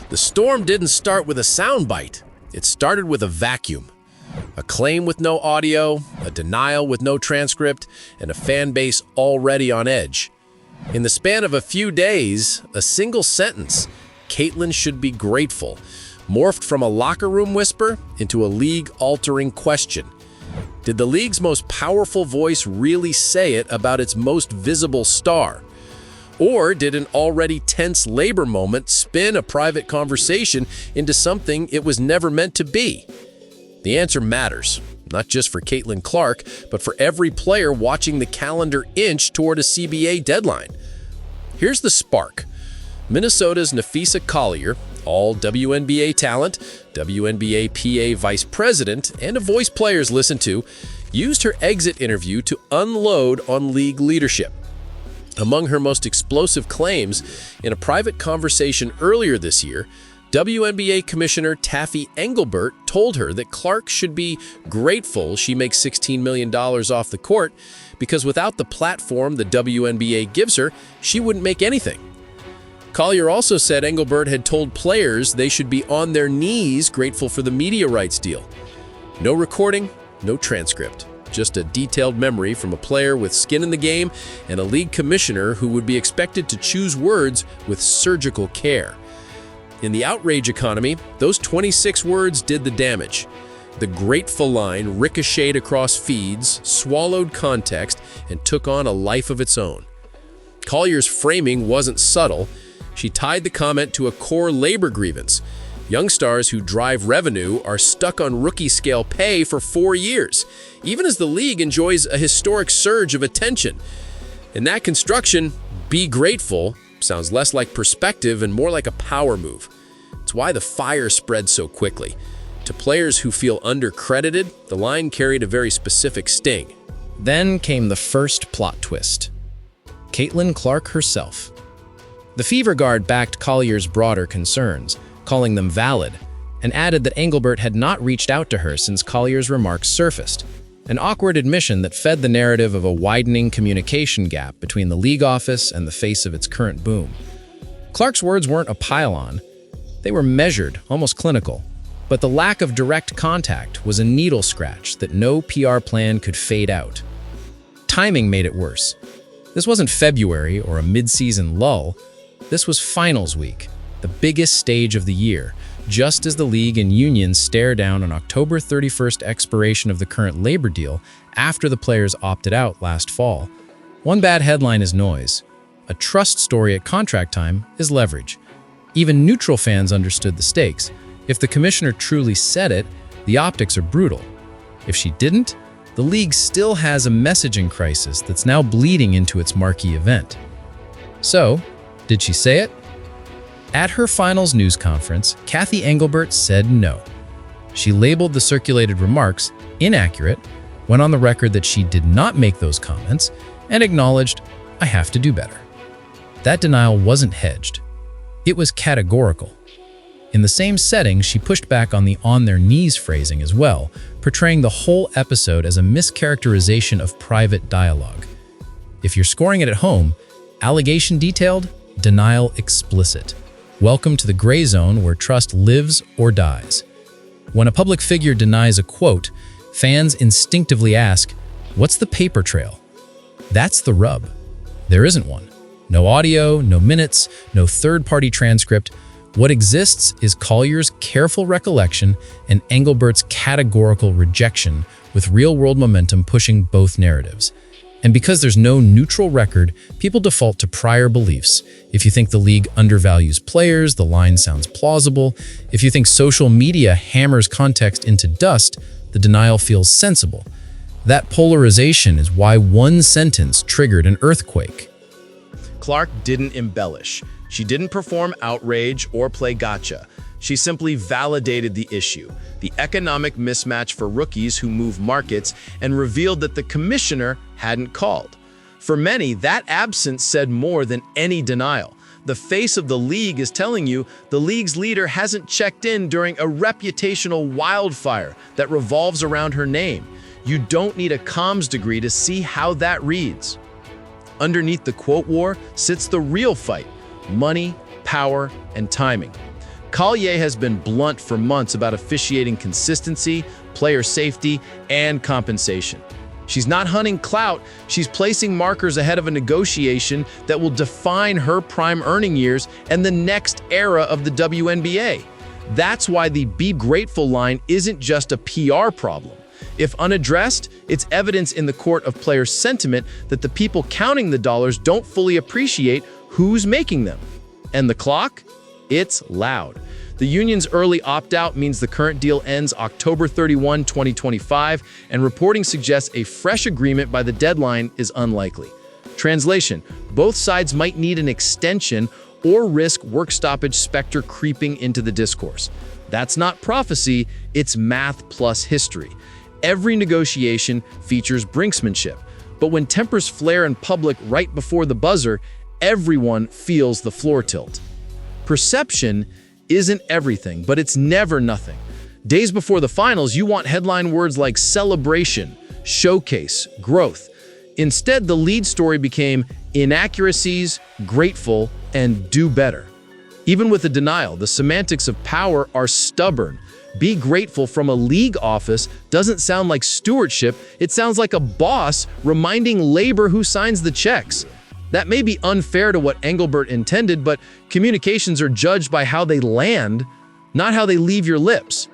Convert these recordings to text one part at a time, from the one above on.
The storm didn't start with a soundbite. It started with a vacuum. A claim with no audio, a denial with no transcript, and a fan base already on edge. In the span of a few days, a single sentence, "Caitlin should be grateful," morphed from a locker room whisper into a league-altering question. Did the league's most powerful voice really say it about its most visible star? Or did an already tense labor moment spin a private conversation into something it was never meant to be? The answer matters, not just for Caitlin Clark, but for every player watching the calendar inch toward a CBA deadline. Here's the spark. Minnesota's Napheesa Collier, all WNBA talent, WNBA PA vice president, and a voice players listen to, used her exit interview to unload on league leadership. Among her most explosive claims, in a private conversation earlier this year, WNBA Commissioner Cathy Engelbert told her that Clark should be grateful she makes $16 million off the court because without the platform the WNBA gives her, she wouldn't make anything. Collier also said Engelbert had told players they should be on their knees grateful for the media rights deal. No recording, no transcript. Just a detailed memory from a player with skin in the game and a league commissioner who would be expected to choose words with surgical care. In the outrage economy, those 26 words did the damage. The grateful line ricocheted across feeds, swallowed context, and took on a life of its own. Collier's framing wasn't subtle. She tied the comment to a core labor grievance. Young stars who drive revenue are stuck on rookie-scale pay for 4 years, even as the league enjoys a historic surge of attention. In that construction, be grateful sounds less like perspective and more like a power move. It's why the fire spread so quickly. To players who feel undercredited, the line carried a very specific sting. Then came the first plot twist. Caitlin Clark herself. The Fever Guard backed Collier's broader concerns, calling them valid, and added that Engelbert had not reached out to her since Collier's remarks surfaced, an awkward admission that fed the narrative of a widening communication gap between the league office and the face of its current boom. Clark's words weren't a pile-on. They were measured, almost clinical, but the lack of direct contact was a needle scratch that no PR plan could fade out. Timing made it worse. This wasn't February or a mid-season lull. This was finals week, the biggest stage of the year, just as the league and unions stare down on October 31st expiration of the current labor deal after the players opted out last fall. One bad headline is noise. A trust story at contract time is leverage. Even neutral fans understood the stakes. If the commissioner truly said it, the optics are brutal. If she didn't, the league still has a messaging crisis that's now bleeding into its marquee event. So, did she say it? At her finals news conference, Cathy Engelbert said no. She labeled the circulated remarks inaccurate, went on the record that she did not make those comments, and acknowledged, "I have to do better." That denial wasn't hedged. It was categorical. In the same setting, she pushed back on the "on their knees" phrasing as well, portraying the whole episode as a mischaracterization of private dialogue. If you're scoring it at home, allegation detailed, denial explicit. Welcome to the gray zone where trust lives or dies. When a public figure denies a quote, fans instinctively ask, "What's the paper trail?" That's the rub. There isn't one. No audio, no minutes, no third-party transcript. What exists is Collier's careful recollection and Engelbert's categorical rejection, with real-world momentum pushing both narratives. And because there's no neutral record, people default to prior beliefs. If you think the league undervalues players, the line sounds plausible. If you think social media hammers context into dust, the denial feels sensible. That polarization is why one sentence triggered an earthquake. Clark didn't embellish. She didn't perform outrage or play gotcha. She simply validated the issue, the economic mismatch for rookies who move markets, and revealed that the commissioner hadn't called. For many, that absence said more than any denial. The face of the league is telling you the league's leader hasn't checked in during a reputational wildfire that revolves around her name. You don't need a comms degree to see how that reads. Underneath the quote war sits the real fight: money, power, and timing. Collier has been blunt for months about officiating consistency, player safety, and compensation. She's not hunting clout, she's placing markers ahead of a negotiation that will define her prime earning years and the next era of the WNBA. That's why the "Be Grateful" line isn't just a PR problem. If unaddressed, it's evidence in the court of player sentiment that the people counting the dollars don't fully appreciate who's making them. And the clock? It's loud. The union's early opt-out means the current deal ends October 31, 2025, and reporting suggests a fresh agreement by the deadline is unlikely. Translation: both sides might need an extension or risk work stoppage specter creeping into the discourse. That's not prophecy, it's math plus history. Every negotiation features brinksmanship, but when tempers flare in public right before the buzzer, everyone feels the floor tilt. Perception isn't everything, but it's never nothing. Days before the finals, you want headline words like celebration, showcase, growth. Instead, the lead story became inaccuracies, grateful, and do better. Even with the denial, the semantics of power are stubborn. Be grateful from a league office doesn't sound like stewardship, it sounds like a boss reminding labor who signs the checks. That may be unfair to what Engelbert intended, but communications are judged by how they land, not how they leave your lips.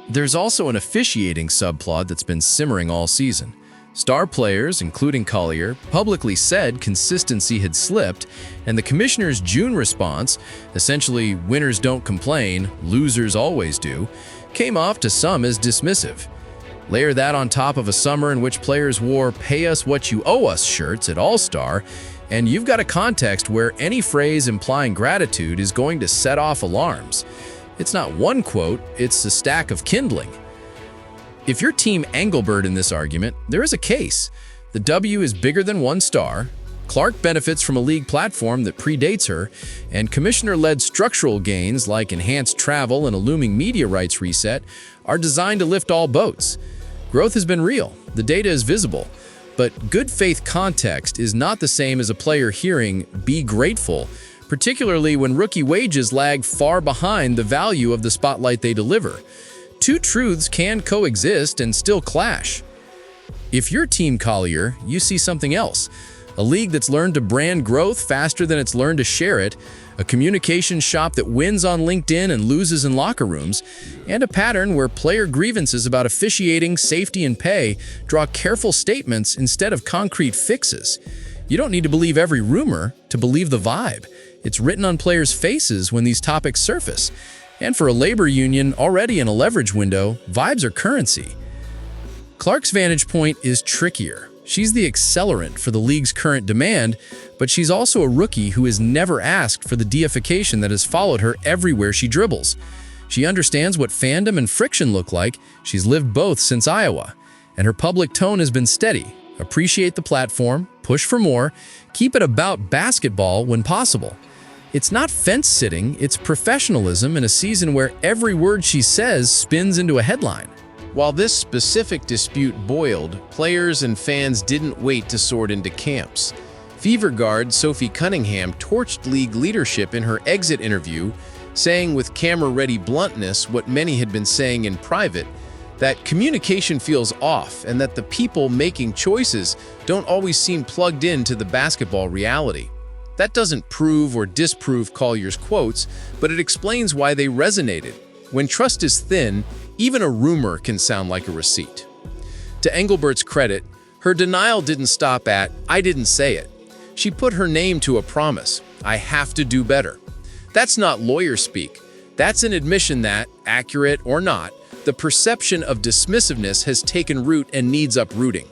There's also an officiating subplot that's been simmering all season. Star players, including Collier, publicly said consistency had slipped, and the commissioner's June response, essentially winners don't complain, losers always do, came off to some as dismissive. Layer that on top of a summer in which players wore "pay us what you owe us" shirts at All-Star, and you've got a context where any phrase implying gratitude is going to set off alarms. It's not one quote, it's a stack of kindling. If you're Team Engelbert in this argument, there is a case. The W is bigger than one star, Clark benefits from a league platform that predates her, and commissioner-led structural gains like enhanced travel and a looming media rights reset are designed to lift all boats. Growth has been real, the data is visible, but good faith context is not the same as a player hearing "be grateful," particularly when rookie wages lag far behind the value of the spotlight they deliver. Two truths can coexist and still clash. If you're Team Collier, you see something else. A league that's learned to brand growth faster than it's learned to share it, a communication shop that wins on LinkedIn and loses in locker rooms, and a pattern where player grievances about officiating, safety, and pay draw careful statements instead of concrete fixes. You don't need to believe every rumor to believe the vibe. It's written on players' faces when these topics surface. And for a labor union already in a leverage window, vibes are currency. Clark's vantage point is trickier. She's the accelerant for the league's current demand, but she's also a rookie who has never asked for the deification that has followed her everywhere she dribbles. She understands what fandom and friction look like. She's lived both since Iowa, and her public tone has been steady. Appreciate the platform, push for more, keep it about basketball when possible. It's not fence-sitting, it's professionalism in a season where every word she says spins into a headline. While this specific dispute boiled, players and fans didn't wait to sort into camps. Fever guard Sophie Cunningham torched league leadership in her exit interview, saying with camera-ready bluntness what many had been saying in private, that communication feels off and that the people making choices don't always seem plugged into the basketball reality. That doesn't prove or disprove Collier's quotes, but it explains why they resonated. When trust is thin, even a rumor can sound like a receipt. To Engelbert's credit, her denial didn't stop at "I didn't say it." She put her name to a promise: "I have to do better." That's not lawyer speak. That's an admission that, accurate or not, the perception of dismissiveness has taken root and needs uprooting.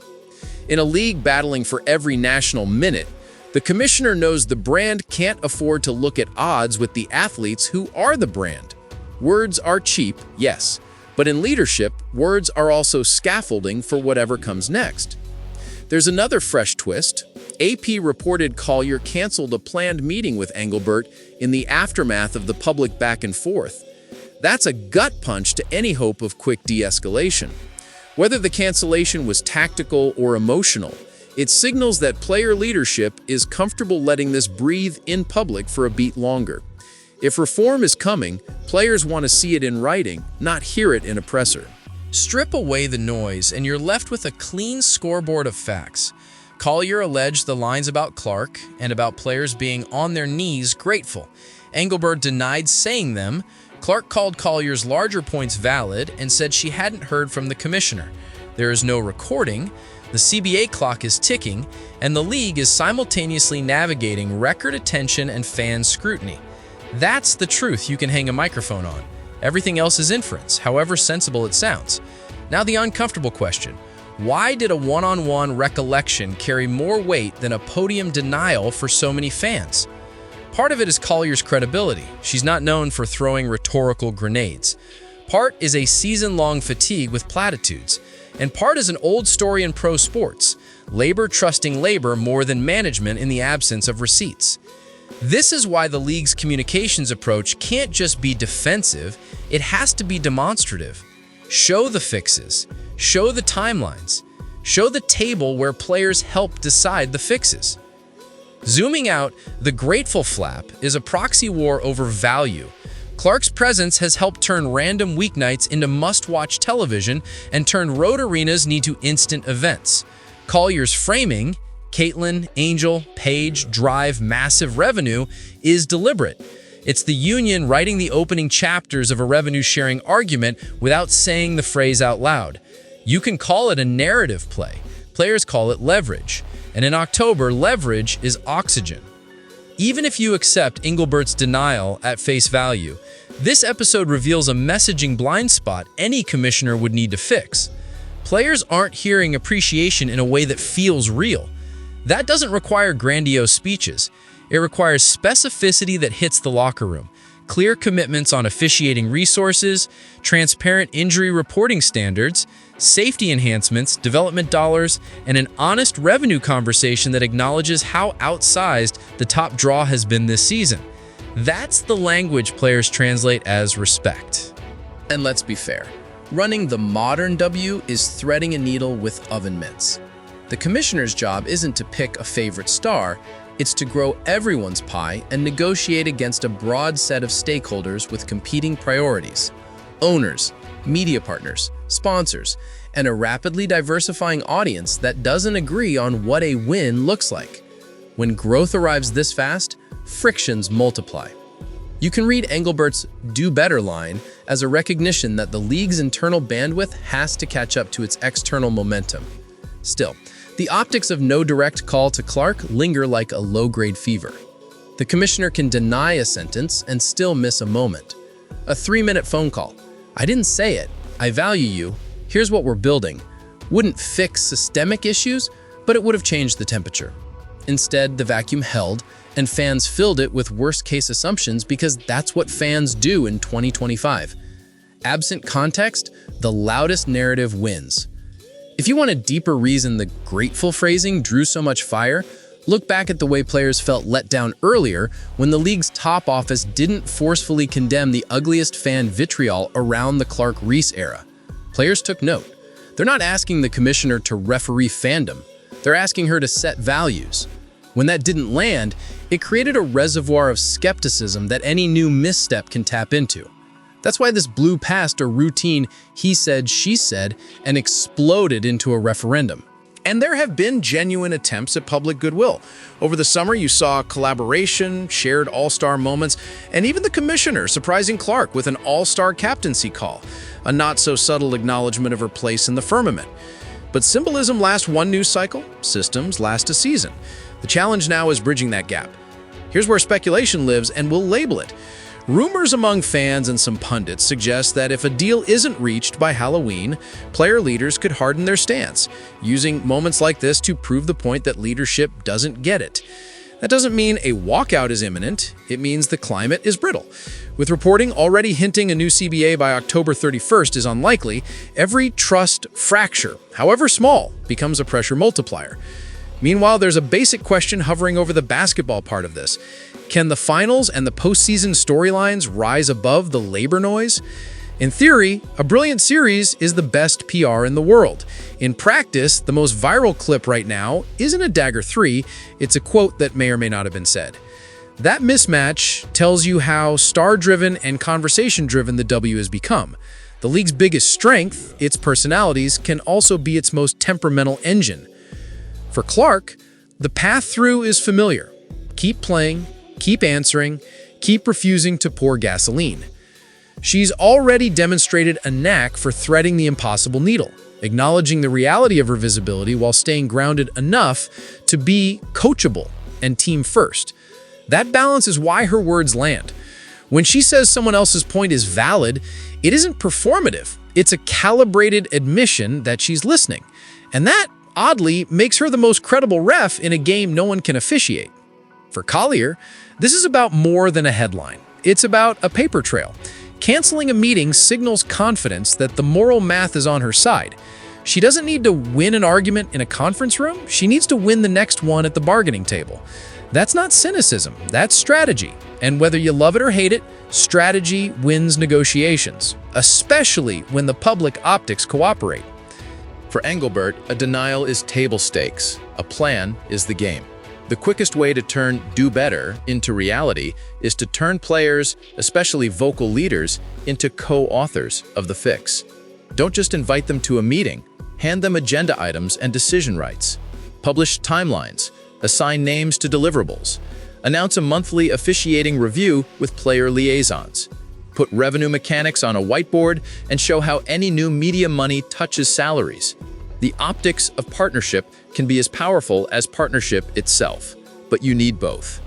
In a league battling for every national minute, the commissioner knows the brand can't afford to look at odds with the athletes who are the brand. Words are cheap, yes, but in leadership, words are also scaffolding for whatever comes next. There's another fresh twist. AP reported Collier canceled a planned meeting with Engelbert in the aftermath of the public back and forth. That's a gut punch to any hope of quick de-escalation. Whether the cancellation was tactical or emotional, it signals that player leadership is comfortable letting this breathe in public for a beat longer. If reform is coming, players want to see it in writing, not hear it in a presser. Strip away the noise and you're left with a clean scoreboard of facts. Collier alleged the lines about Clark and about players being on their knees grateful. Engelbert denied saying them. Clark called Collier's larger points valid and said she hadn't heard from the commissioner. There is no recording, the CBA clock is ticking, and the league is simultaneously navigating record attention and fan scrutiny. That's the truth you can hang a microphone on. Everything else is inference, however sensible it sounds. Now the uncomfortable question. Why did a one-on-one recollection carry more weight than a podium denial for so many fans? Part of it is Collier's credibility. She's not known for throwing rhetorical grenades. Part is a season-long fatigue with platitudes. And part is an old story in pro sports, labor trusting labor more than management in the absence of receipts. This is why the league's communications approach can't just be defensive, it has to be demonstrative. Show the fixes, show the timelines, show the table where players help decide the fixes. Zooming out, the grateful flap is a proxy war over value. Clark's presence has helped turn random weeknights into must-watch television and turned road arenas into instant events. Collier's framing, Caitlin, Angel, Paige, drive massive revenue, is deliberate. It's the union writing the opening chapters of a revenue-sharing argument without saying the phrase out loud. You can call it a narrative play. Players call it leverage. And in October, leverage is oxygen. Even if you accept Engelbert's denial at face value, this episode reveals a messaging blind spot any commissioner would need to fix. Players aren't hearing appreciation in a way that feels real. That doesn't require grandiose speeches. It requires specificity that hits the locker room, clear commitments on officiating resources, transparent injury reporting standards, safety enhancements, development dollars, and an honest revenue conversation that acknowledges how outsized the top draw has been this season. That's the language players translate as respect. And let's be fair, running the modern W is threading a needle with oven mitts. The commissioner's job isn't to pick a favorite star, it's to grow everyone's pie and negotiate against a broad set of stakeholders with competing priorities. Owners, media partners, sponsors, and a rapidly diversifying audience that doesn't agree on what a win looks like. When growth arrives this fast, frictions multiply. You can read Engelbert's "do better" line as a recognition that the league's internal bandwidth has to catch up to its external momentum. Still, the optics of no direct call to Clark linger like a low-grade fever. The commissioner can deny a sentence and still miss a moment. A 3-minute phone call. "I didn't say it. I value you. Here's what we're building." Wouldn't fix systemic issues, but it would have changed the temperature. Instead, the vacuum held, and fans filled it with worst-case assumptions because that's what fans do in 2025. Absent context, the loudest narrative wins. If you want a deeper reason the grateful phrasing drew so much fire, look back at the way players felt let down earlier when the league's top office didn't forcefully condemn the ugliest fan vitriol around the Clark-Reese era. Players took note. They're not asking the commissioner to referee fandom. They're asking her to set values. When that didn't land, it created a reservoir of skepticism that any new misstep can tap into. That's why this blew past a routine he said, she said, and exploded into a referendum. And there have been genuine attempts at public goodwill. Over the summer, you saw collaboration, shared all-star moments, and even the commissioner surprising Clark with an all-star captaincy call, a not-so-subtle acknowledgement of her place in the firmament. But symbolism lasts one news cycle, systems last a season. The challenge now is bridging that gap. Here's where speculation lives, and we'll label it. Rumors among fans and some pundits suggest that if a deal isn't reached by Halloween, player leaders could harden their stance, using moments like this to prove the point that leadership doesn't get it. That doesn't mean a walkout is imminent, it means the climate is brittle. With reporting already hinting a new CBA by October 31st is unlikely, every trust fracture, however small, becomes a pressure multiplier. Meanwhile, there's a basic question hovering over the basketball part of this. Can the finals and the postseason storylines rise above the labor noise? In theory, a brilliant series is the best PR in the world. In practice, the most viral clip right now isn't a Dagger 3, it's a quote that may or may not have been said. That mismatch tells you how star-driven and conversation-driven the W has become. The league's biggest strength, its personalities, can also be its most temperamental engine. For Clark, the path through is familiar. Keep playing, keep answering, keep refusing to pour gasoline. She's already demonstrated a knack for threading the impossible needle, acknowledging the reality of her visibility while staying grounded enough to be coachable and team first. That balance is why her words land. When she says someone else's point is valid, it isn't performative. It's a calibrated admission that she's listening. And that, oddly, makes her the most credible ref in a game no one can officiate. For Collier, this is about more than a headline. It's about a paper trail. Canceling a meeting signals confidence that the moral math is on her side. She doesn't need to win an argument in a conference room. She needs to win the next one at the bargaining table. That's not cynicism, that's strategy. And whether you love it or hate it, strategy wins negotiations, especially when the public optics cooperate. For Engelbert, a denial is table stakes. A plan is the game. The quickest way to turn do better into reality is to turn players, especially vocal leaders, into co-authors of the fix. Don't just invite them to a meeting. Hand them agenda items and decision rights. Publish timelines. Assign names to deliverables. Announce a monthly officiating review with player liaisons. Put revenue mechanics on a whiteboard and show how any new media money touches salaries. The optics of partnership can be as powerful as partnership itself, but you need both.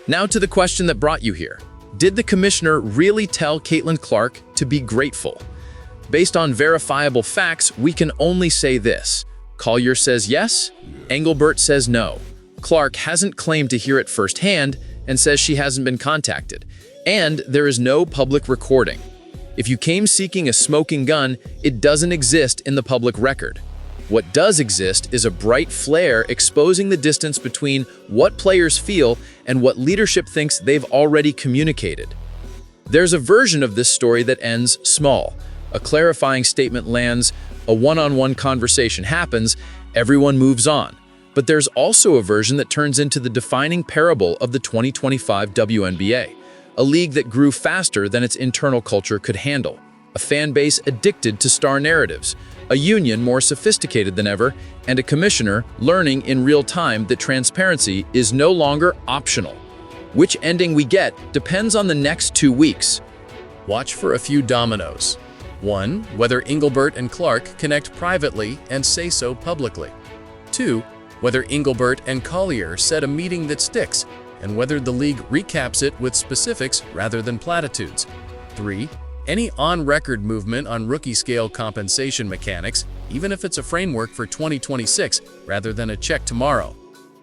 Now to the question that brought you here. Did the commissioner really tell Caitlin Clark to be grateful? Based on verifiable facts, we can only say this. Collier says yes, Engelbert says no. Clark hasn't claimed to hear it firsthand and says she hasn't been contacted. And there is no public recording. If you came seeking a smoking gun, it doesn't exist in the public record. What does exist is a bright flare exposing the distance between what players feel and what leadership thinks they've already communicated. There's a version of this story that ends small. A clarifying statement lands, a one-on-one conversation happens, everyone moves on. But there's also a version that turns into the defining parable of the 2025 WNBA, a league that grew faster than its internal culture could handle, a fan base addicted to star narratives, a union more sophisticated than ever, and a commissioner learning in real time that transparency is no longer optional. Which ending we get depends on the next 2 weeks. Watch for a few dominoes. 1. Whether Engelbert and Clark connect privately and say so publicly. 2. Whether Engelbert and Collier set a meeting that sticks, and whether the league recaps it with specifics rather than platitudes. 3. Any on-record movement on rookie-scale compensation mechanics, even if it's a framework for 2026 rather than a check tomorrow.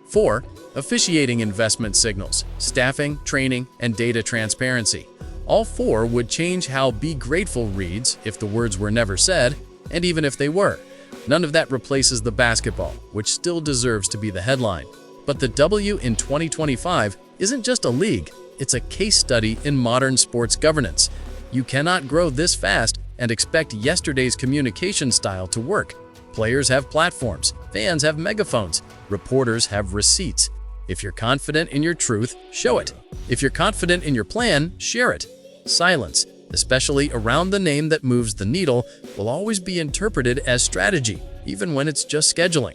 4. Officiating investment signals, staffing, training, and data transparency. All 4 would change how "be grateful" reads if the words were never said, and even if they were. None of that replaces the basketball, which still deserves to be the headline. But the W in 2025 isn't just a league, it's a case study in modern sports governance. You cannot grow this fast and expect yesterday's communication style to work. Players have platforms, fans have megaphones, reporters have receipts. If you're confident in your truth, show it. If you're confident in your plan, share it. Silence, especially around the name that moves the needle, will always be interpreted as strategy, even when it's just scheduling.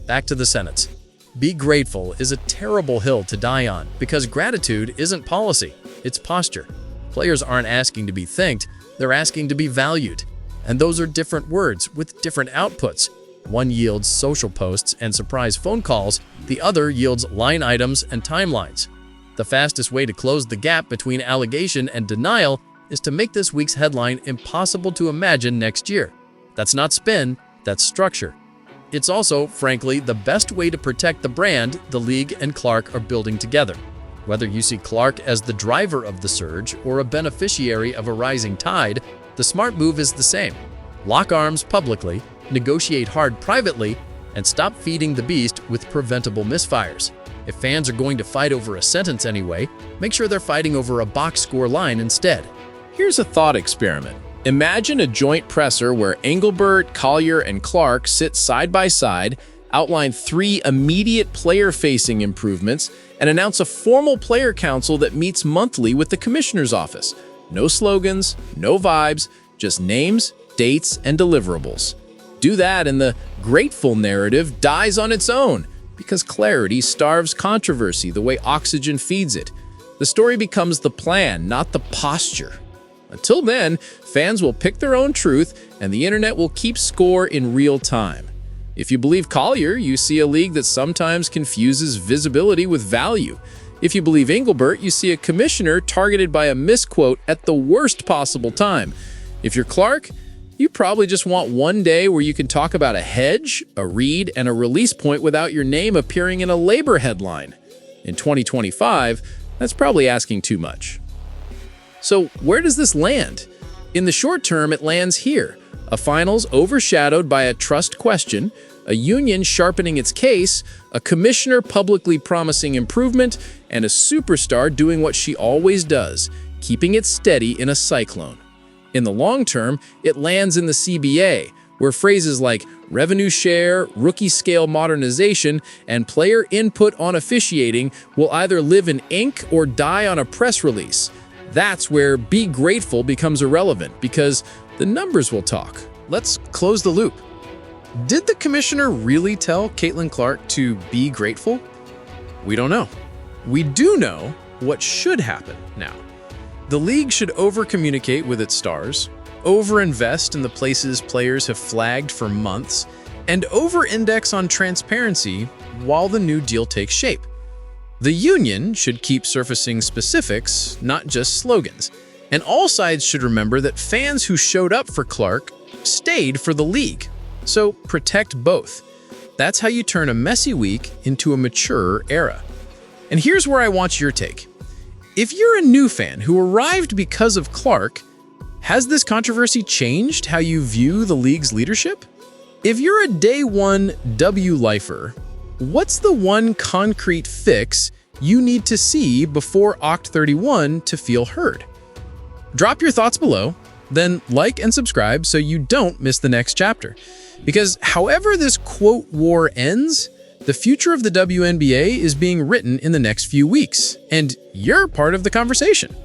Back to the sentence. Be grateful is a terrible hill to die on because gratitude isn't policy, it's posture. Players aren't asking to be thanked, they're asking to be valued. And those are different words with different outputs. One yields social posts and surprise phone calls, the other yields line items and timelines. The fastest way to close the gap between allegation and denial is to make this week's headline impossible to imagine next year. That's not spin, that's structure. It's also, frankly, the best way to protect the brand the league and Clark are building together. Whether you see Clark as the driver of the surge or a beneficiary of a rising tide, the smart move is the same. Lock arms publicly, negotiate hard privately, and stop feeding the beast with preventable misfires. If fans are going to fight over a sentence anyway, make sure they're fighting over a box score line instead. Here's a thought experiment. Imagine a joint presser where Engelbert, Collier, and Clark sit side by side, outline 3 immediate player-facing improvements, and announce a formal player council that meets monthly with the commissioner's office. No slogans, no vibes, just names, dates, and deliverables. Do that and the grateful narrative dies on its own, because clarity starves controversy the way oxygen feeds it. The story becomes the plan, not the posture. Until then, fans will pick their own truth, and the internet will keep score in real time. If you believe Collier, you see a league that sometimes confuses visibility with value. If you believe Engelbert, you see a commissioner targeted by a misquote at the worst possible time. If you're Clark, you probably just want one day where you can talk about a hedge, a read, and a release point without your name appearing in a labor headline. In 2025, that's probably asking too much. So where does this land? In the short term, it lands here. A finals overshadowed by a trust question, a union sharpening its case, a commissioner publicly promising improvement, and a superstar doing what she always does, keeping it steady in a cyclone. In the long term, it lands in the CBA, where phrases like revenue share, rookie-scale modernization, and player input on officiating will either live in ink or die on a press release. That's where be grateful becomes irrelevant, because the numbers will talk. Let's close the loop. Did the commissioner really tell Caitlin Clark to be grateful? We don't know. We do know what should happen now. The league should over-communicate with its stars, over-invest in the places players have flagged for months, and over-index on transparency while the new deal takes shape. The union should keep surfacing specifics, not just slogans. And all sides should remember that fans who showed up for Clark stayed for the league. So protect both. That's how you turn a messy week into a mature era. And here's where I want your take. If you're a new fan who arrived because of Clark, has this controversy changed how you view the league's leadership? If you're a day one W lifer, what's the one concrete fix you need to see before Oct 31 to feel heard? Drop your thoughts below, then like and subscribe so you don't miss the next chapter. Because however this quote war ends, the future of the WNBA is being written in the next few weeks, and you're part of the conversation.